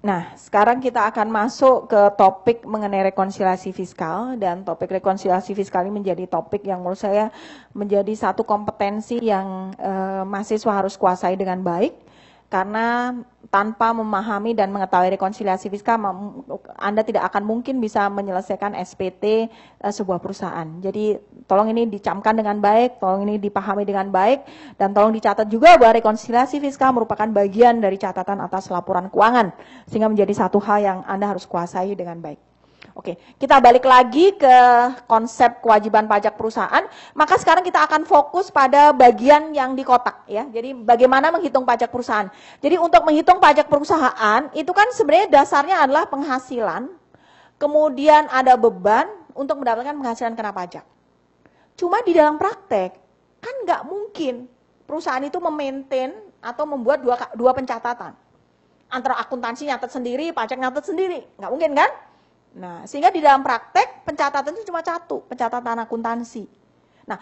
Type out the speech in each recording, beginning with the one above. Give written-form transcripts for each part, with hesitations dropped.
Nah, sekarang kita akan masuk ke topik mengenai rekonsiliasi fiskal, dan topik rekonsiliasi fiskal ini menjadi topik yang menurut saya menjadi satu kompetensi yang mahasiswa harus kuasai dengan baik, karena tanpa memahami dan mengetahui rekonsiliasi fiskal, Anda tidak akan mungkin bisa menyelesaikan SPT sebuah perusahaan. Jadi tolong ini dicamkan dengan baik, tolong ini dipahami dengan baik, dan tolong dicatat juga bahwa rekonsiliasi fiskal merupakan bagian dari catatan atas laporan keuangan, sehingga menjadi satu hal yang Anda harus kuasai dengan baik. Oke, kita balik lagi ke konsep kewajiban pajak perusahaan. Maka sekarang kita akan fokus pada bagian yang di kotak ya. Jadi bagaimana menghitung pajak perusahaan. Jadi untuk menghitung pajak perusahaan itu kan sebenarnya dasarnya adalah penghasilan, kemudian ada beban untuk mendapatkan penghasilan kena pajak. Cuma di dalam praktek kan nggak mungkin perusahaan itu memaintain atau membuat dua pencatatan. Antara akuntansi nyatet sendiri, pajak nyatet sendiri, nggak mungkin kan? Nah, sehingga di dalam praktek pencatatan itu cuma satu, pencatatan akuntansi. Nah,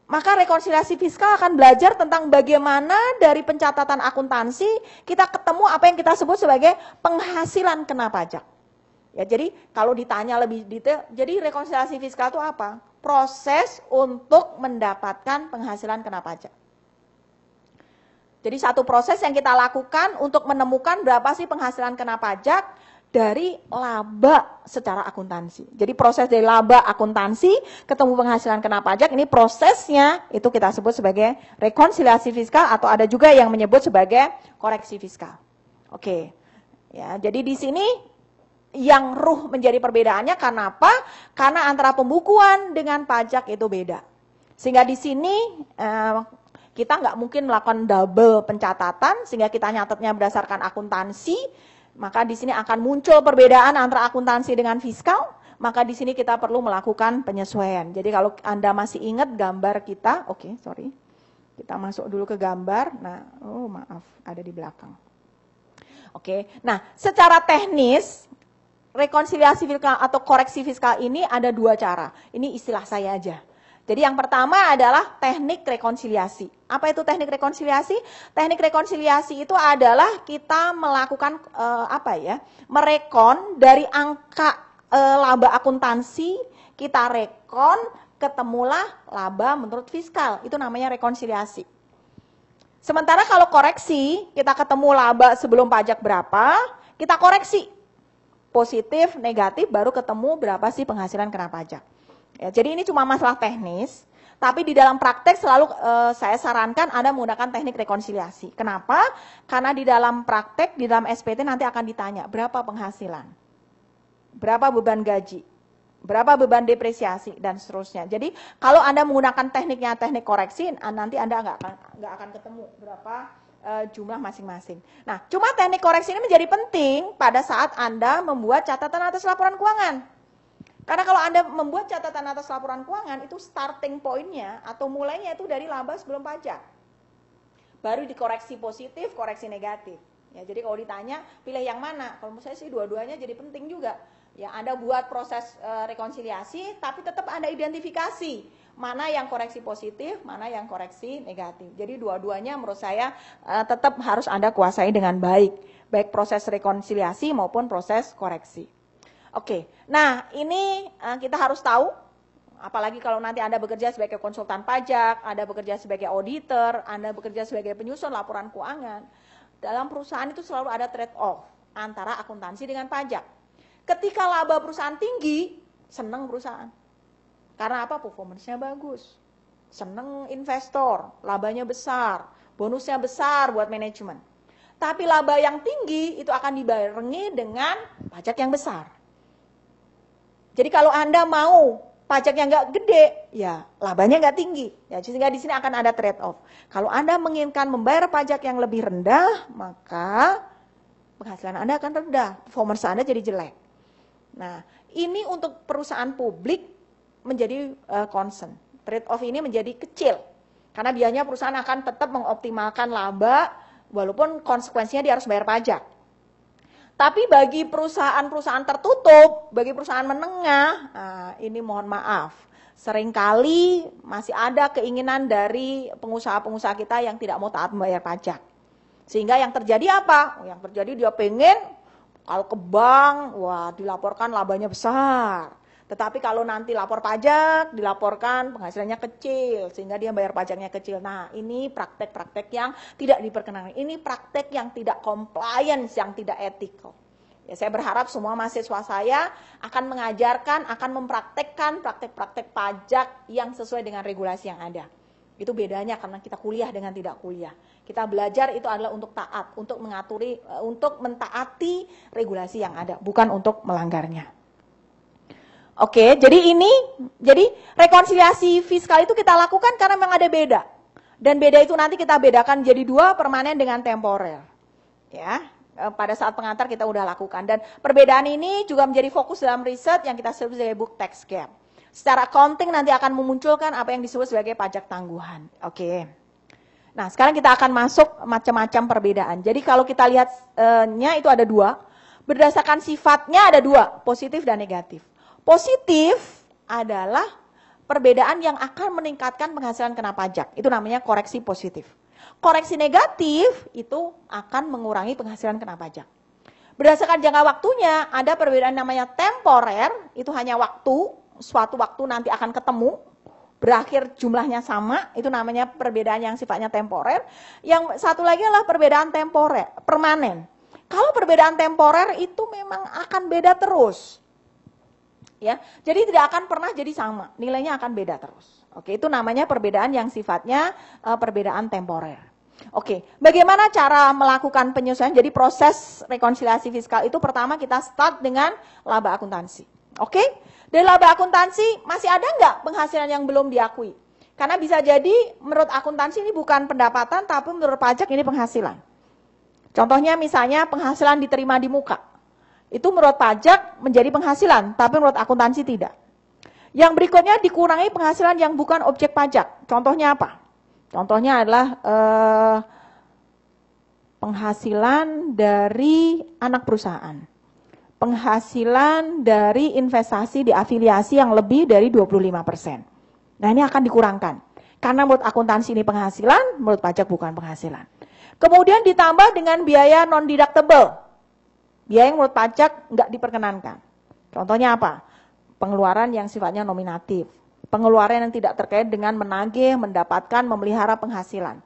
maka rekonsiliasi fiskal akan belajar tentang bagaimana dari pencatatan akuntansi kita ketemu apa yang kita sebut sebagai penghasilan kena pajak. Ya, jadi kalau ditanya lebih detail, jadi rekonsiliasi fiskal itu apa? Proses untuk mendapatkan penghasilan kena pajak. Jadi satu proses yang kita lakukan untuk menemukan berapa sih penghasilan kena pajak dari laba secara akuntansi. Jadi proses dari laba akuntansi ketemu penghasilan kena pajak, ini prosesnya itu kita sebut sebagai rekonsiliasi fiskal, atau ada juga yang menyebut sebagai koreksi fiskal. Oke. Ya, jadi di sini yang menjadi perbedaannya kenapa? Karena antara pembukuan dengan pajak itu beda. Sehingga di sini kita nggak mungkin melakukan double pencatatan, sehingga kita nyatetnya berdasarkan akuntansi. Maka di sini akan muncul perbedaan antara akuntansi dengan fiskal, maka di sini kita perlu melakukan penyesuaian. Jadi kalau Anda masih ingat gambar kita, kita masuk dulu ke gambar. Nah, maaf, ada di belakang. Nah, secara teknis, rekonsiliasi fiskal atau koreksi fiskal ini ada dua cara. Ini istilah saya aja. Jadi yang pertama adalah teknik rekonsiliasi. Apa itu teknik rekonsiliasi? Teknik rekonsiliasi itu adalah kita melakukan merekon dari angka laba akuntansi, kita rekon, ketemulah laba menurut fiskal. Itu namanya rekonsiliasi. Sementara kalau koreksi, kita ketemu laba sebelum pajak berapa, kita koreksi. Positif, negatif, baru ketemu berapa sih penghasilan kena pajak. Ya, jadi ini cuma masalah teknis, tapi di dalam praktek selalu saya sarankan Anda menggunakan teknik rekonsiliasi. Kenapa? Karena di dalam praktek, di dalam SPT nanti akan ditanya berapa penghasilan, berapa beban gaji, berapa beban depresiasi, dan seterusnya. Jadi kalau Anda menggunakan teknik koreksi, nanti Anda nggak akan ketemu berapa jumlah masing-masing. Nah, cuma teknik koreksi ini menjadi penting pada saat Anda membuat catatan atas laporan keuangan. Karena kalau Anda membuat catatan atas laporan keuangan, itu starting point-nya atau mulainya itu dari laba sebelum pajak. Baru dikoreksi positif, koreksi negatif. Ya, jadi kalau ditanya, pilih yang mana? Kalau menurut saya sih dua-duanya jadi penting juga. Ya, Anda buat proses rekonsiliasi, tapi tetap Anda identifikasi mana yang koreksi positif, mana yang koreksi negatif. Jadi dua-duanya menurut saya tetap harus Anda kuasai dengan baik. Baik proses rekonsiliasi maupun proses koreksi. Nah ini kita harus tahu, apalagi kalau nanti Anda bekerja sebagai konsultan pajak, Anda bekerja sebagai auditor, Anda bekerja sebagai penyusun laporan keuangan. Dalam perusahaan itu selalu ada trade-off antara akuntansi dengan pajak. Ketika laba perusahaan tinggi, senang perusahaan. Karena apa? Performance-nya bagus. Senang investor, labanya besar, bonusnya besar buat manajemen. Tapi laba yang tinggi itu akan dibarengi dengan pajak yang besar. Jadi kalau Anda mau pajaknya nggak gede, ya labanya nggak tinggi. Ya, sehingga di sini akan ada trade-off. Kalau Anda menginginkan membayar pajak yang lebih rendah, maka penghasilan Anda akan rendah, performance Anda jadi jelek. Nah, ini untuk perusahaan publik menjadi concern. Trade-off ini menjadi kecil. Karena biasanya perusahaan akan tetap mengoptimalkan laba, walaupun konsekuensinya dia harus bayar pajak. Tapi bagi perusahaan-perusahaan tertutup, bagi perusahaan menengah, ini mohon maaf, seringkali masih ada keinginan dari pengusaha-pengusaha kita yang tidak mau taat membayar pajak. Sehingga yang terjadi apa? Yang terjadi dia pengen Kalau ke bank, wah dilaporkan labanya besar. Tetapi kalau nanti lapor pajak, dilaporkan penghasilannya kecil, sehingga dia bayar pajaknya kecil. Nah, ini praktek-praktek yang tidak diperkenankan. Ini praktek yang tidak compliance, yang tidak ethical. Ya, saya berharap semua mahasiswa saya akan mengajarkan, akan mempraktekkan praktek-praktek pajak yang sesuai dengan regulasi yang ada. Itu bedanya karena kita kuliah dengan tidak kuliah. Kita belajar itu adalah untuk taat, untuk mengaturi, untuk mentaati regulasi yang ada, bukan untuk melanggarnya. Oke, jadi rekonsiliasi fiskal itu kita lakukan karena memang ada beda. Dan beda itu nanti kita bedakan jadi dua, permanen dengan temporer. Ya, pada saat pengantar kita udah lakukan. Dan perbedaan ini juga menjadi fokus dalam riset yang kita sebut sebagai book tax gap. Secara accounting nanti akan memunculkan apa yang disebut sebagai pajak tangguhan. Oke. Nah, sekarang kita akan masuk macam-macam perbedaan. Jadi kalau kita lihatnya itu ada dua. Berdasarkan sifatnya ada dua, positif dan negatif. Positif adalah perbedaan yang akan meningkatkan penghasilan kena pajak. Itu namanya koreksi positif. Koreksi negatif itu akan mengurangi penghasilan kena pajak. Berdasarkan jangka waktunya, ada perbedaan namanya temporer, itu hanya waktu, suatu waktu nanti akan ketemu, berakhir jumlahnya sama, itu namanya perbedaan yang sifatnya temporer. Yang satu lagi adalah perbedaan temporer, permanen. Kalau perbedaan temporer itu memang akan beda terus. Ya, jadi tidak akan pernah jadi sama, nilainya akan beda terus. Oke, itu namanya perbedaan yang sifatnya perbedaan temporer. Oke, bagaimana cara melakukan penyesuaian? Jadi proses rekonsiliasi fiskal itu pertama kita start dengan laba akuntansi. Oke, dari laba akuntansi masih ada nggak penghasilan yang belum diakui? Karena bisa jadi menurut akuntansi ini bukan pendapatan, tapi menurut pajak ini penghasilan. Contohnya misalnya penghasilan diterima di muka. Itu menurut pajak menjadi penghasilan, tapi menurut akuntansi tidak. Yang berikutnya dikurangi penghasilan yang bukan objek pajak. Contohnya apa? Contohnya adalah penghasilan dari anak perusahaan. Penghasilan dari investasi di afiliasi yang lebih dari 25%. Nah, ini akan dikurangkan. Karena menurut akuntansi ini penghasilan, menurut pajak bukan penghasilan. Kemudian ditambah dengan biaya non-deductible. Biaya yang menurut pajak nggak diperkenankan. Contohnya apa? Pengeluaran yang sifatnya nominatif. Pengeluaran yang tidak terkait dengan menagih, mendapatkan, memelihara penghasilan.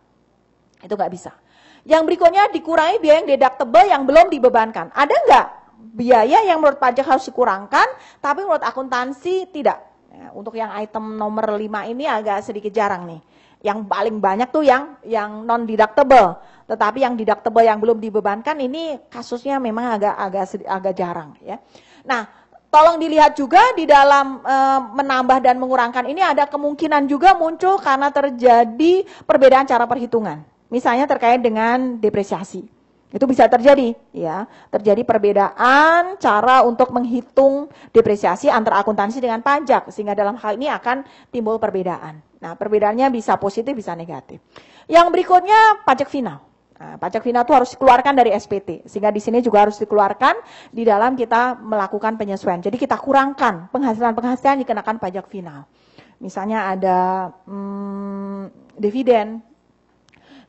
Itu nggak bisa. Yang berikutnya dikurangi biaya yang deductible yang belum dibebankan. Ada nggak biaya yang menurut pajak harus dikurangkan, tapi menurut akuntansi tidak? Ya, untuk yang item nomor 5 ini agak sedikit jarang nih. Yang paling banyak tuh yang non-deductible. Tetapi yang deductible yang belum dibebankan ini kasusnya memang agak jarang. Ya. Nah, tolong dilihat juga di dalam menambah dan mengurangkan ini ada kemungkinan juga muncul karena terjadi perbedaan cara perhitungan. Misalnya terkait dengan depresiasi. Itu bisa terjadi, ya. Terjadi perbedaan cara untuk menghitung depresiasi antara akuntansi dengan pajak, sehingga dalam hal ini akan timbul perbedaan. Nah, perbedaannya bisa positif, bisa negatif. Yang berikutnya pajak final. Nah, pajak final itu harus dikeluarkan dari SPT, sehingga di sini juga harus dikeluarkan di dalam kita melakukan penyesuaian. Jadi kita kurangkan penghasilan-penghasilan dikenakan pajak final. Misalnya ada dividen,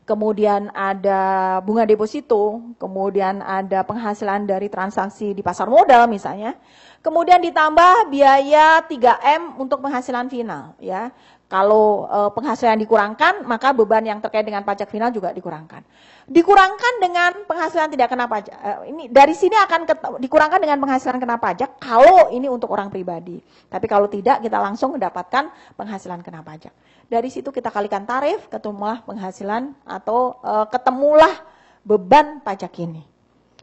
kemudian ada bunga deposito, kemudian ada penghasilan dari transaksi di pasar modal misalnya, kemudian ditambah biaya 3M untuk penghasilan final, ya. Kalau penghasilan dikurangkan, maka beban yang terkait dengan pajak final juga dikurangkan. Dikurangkan dengan penghasilan tidak kena pajak. Ini dari sini akan dikurangkan dengan penghasilan kena pajak kalau ini untuk orang pribadi. Tapi kalau tidak, kita langsung mendapatkan penghasilan kena pajak. Dari situ kita kalikan tarif, ketemulah penghasilan atau ketemulah beban pajak ini.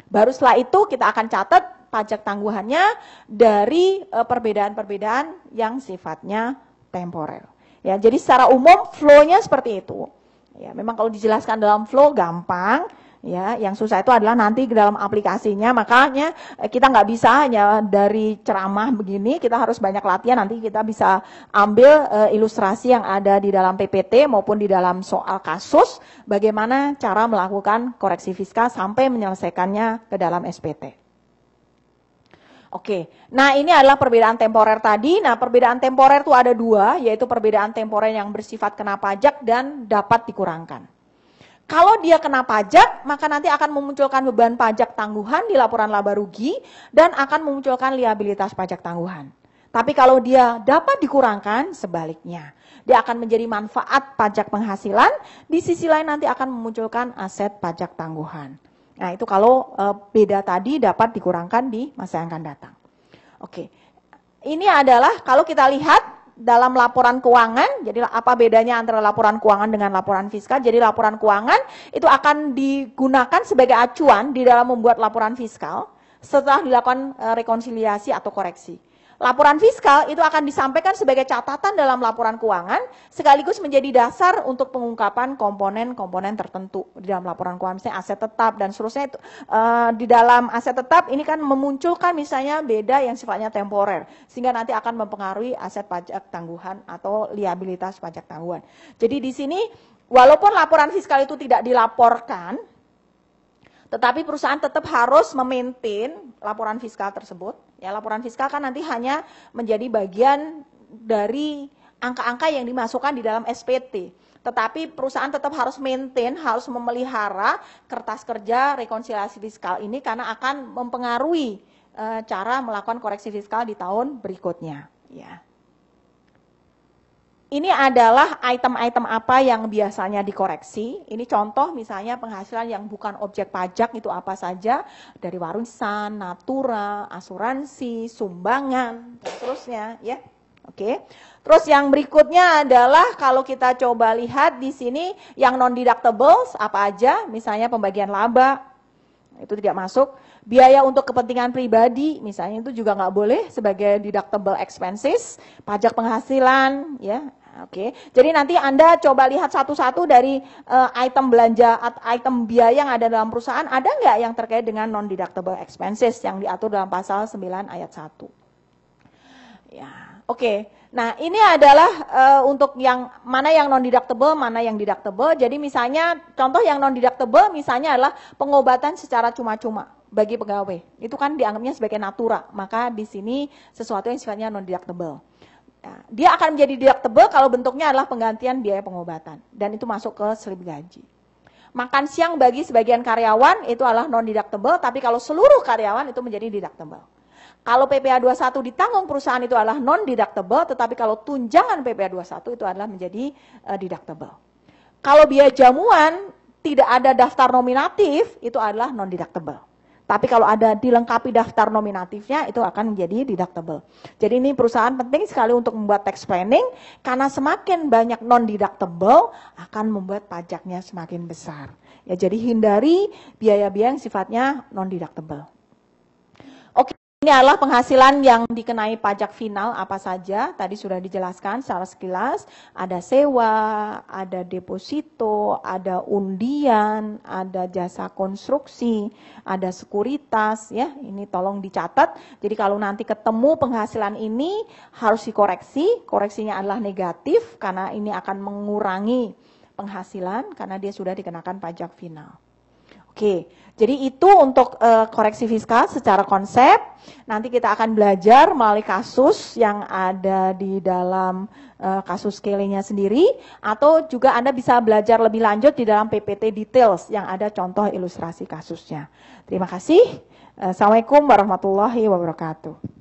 Baru setelah itu kita akan catat pajak tangguhannya dari perbedaan-perbedaan yang sifatnya temporer. Ya, jadi secara umum flow-nya seperti itu. Ya, memang kalau dijelaskan dalam flow gampang, ya. Yang susah itu adalah nanti di dalam aplikasinya. Makanya kita nggak bisa hanya dari ceramah begini, kita harus banyak latihan. Nanti kita bisa ambil ilustrasi yang ada di dalam PPT maupun di dalam soal kasus, bagaimana cara melakukan koreksi fiskal sampai menyelesaikannya ke dalam SPT. Oke, nah ini adalah perbedaan temporer tadi. Nah, perbedaan temporer itu ada dua, yaitu perbedaan temporer yang bersifat kena pajak dan dapat dikurangkan. Kalau dia kena pajak, maka nanti akan memunculkan beban pajak tangguhan di laporan laba rugi dan akan memunculkan liabilitas pajak tangguhan. Tapi kalau dia dapat dikurangkan, sebaliknya. Dia akan menjadi manfaat pajak penghasilan, di sisi lain nanti akan memunculkan aset pajak tangguhan. Nah, itu kalau beda tadi dapat dikurangkan di masa yang akan datang. Oke, ini adalah kalau kita lihat dalam laporan keuangan, jadi apa bedanya antara laporan keuangan dengan laporan fiskal? Jadi laporan keuangan itu akan digunakan sebagai acuan di dalam membuat laporan fiskal setelah dilakukan rekonsiliasi atau koreksi. Laporan fiskal itu akan disampaikan sebagai catatan dalam laporan keuangan, sekaligus menjadi dasar untuk pengungkapan komponen-komponen tertentu di dalam laporan keuangan, misalnya aset tetap dan seterusnya. Itu di dalam aset tetap ini kan memunculkan misalnya beda yang sifatnya temporer, sehingga nanti akan mempengaruhi aset pajak tangguhan atau liabilitas pajak tangguhan. Jadi di sini walaupun laporan fiskal itu tidak dilaporkan, tetapi perusahaan tetap harus memaintain laporan fiskal tersebut. Ya, laporan fiskal kan nanti hanya menjadi bagian dari angka-angka yang dimasukkan di dalam SPT. Tetapi perusahaan tetap harus maintain, harus memelihara kertas kerja rekonsiliasi fiskal ini karena akan mempengaruhi cara melakukan koreksi fiskal di tahun berikutnya. Ya. Ini adalah item-item apa yang biasanya dikoreksi. Ini contoh misalnya penghasilan yang bukan objek pajak itu apa saja. Dari warisan, natura, asuransi, sumbangan, dan seterusnya. Ya. Oke. Terus yang berikutnya adalah kalau kita coba lihat di sini yang non-deductibles apa aja. Misalnya pembagian laba, itu tidak masuk. Biaya untuk kepentingan pribadi, misalnya itu juga nggak boleh sebagai deductible expenses. Pajak penghasilan, ya. Oke, jadi nanti Anda coba lihat satu-satu dari item belanja atau item biaya yang ada dalam perusahaan, ada nggak yang terkait dengan non-deductible expenses yang diatur dalam pasal 9 ayat 1. Ya, oke. Nah, ini adalah untuk yang mana yang non-deductible, mana yang deductible. Jadi misalnya, contoh yang non-deductible misalnya adalah pengobatan secara cuma-cuma bagi pegawai. Itu kan dianggapnya sebagai natura, maka di sini sesuatu yang sifatnya non-deductible. Nah, dia akan menjadi deductible kalau bentuknya adalah penggantian biaya pengobatan. Dan itu masuk ke slip gaji. Makan siang bagi sebagian karyawan itu adalah non-deductible, tapi kalau seluruh karyawan itu menjadi deductible. Kalau PPh 21 ditanggung perusahaan itu adalah non-deductible, tetapi kalau tunjangan PPh 21 itu adalah menjadi deductible. Kalau biaya jamuan tidak ada daftar nominatif, itu adalah non-deductible. Tapi kalau ada dilengkapi daftar nominatifnya, itu akan menjadi deductible. Jadi ini perusahaan penting sekali untuk membuat tax planning, karena semakin banyak non-deductible, akan membuat pajaknya semakin besar. Ya, jadi hindari biaya-biaya yang sifatnya non-deductible. Oke. Ini adalah penghasilan yang dikenai pajak final apa saja, tadi sudah dijelaskan secara sekilas, ada sewa, ada deposito, ada undian, ada jasa konstruksi, ada sekuritas, ya ini tolong dicatat, jadi kalau nanti ketemu penghasilan ini harus dikoreksi, koreksinya adalah negatif karena ini akan mengurangi penghasilan karena dia sudah dikenakan pajak final. Oke, jadi itu untuk koreksi fiskal secara konsep. Nanti kita akan belajar melalui kasus yang ada di dalam kasus scaling-nya sendiri, atau juga Anda bisa belajar lebih lanjut di dalam PPT details yang ada contoh ilustrasi kasusnya. Terima kasih. Assalamualaikum warahmatullahi wabarakatuh.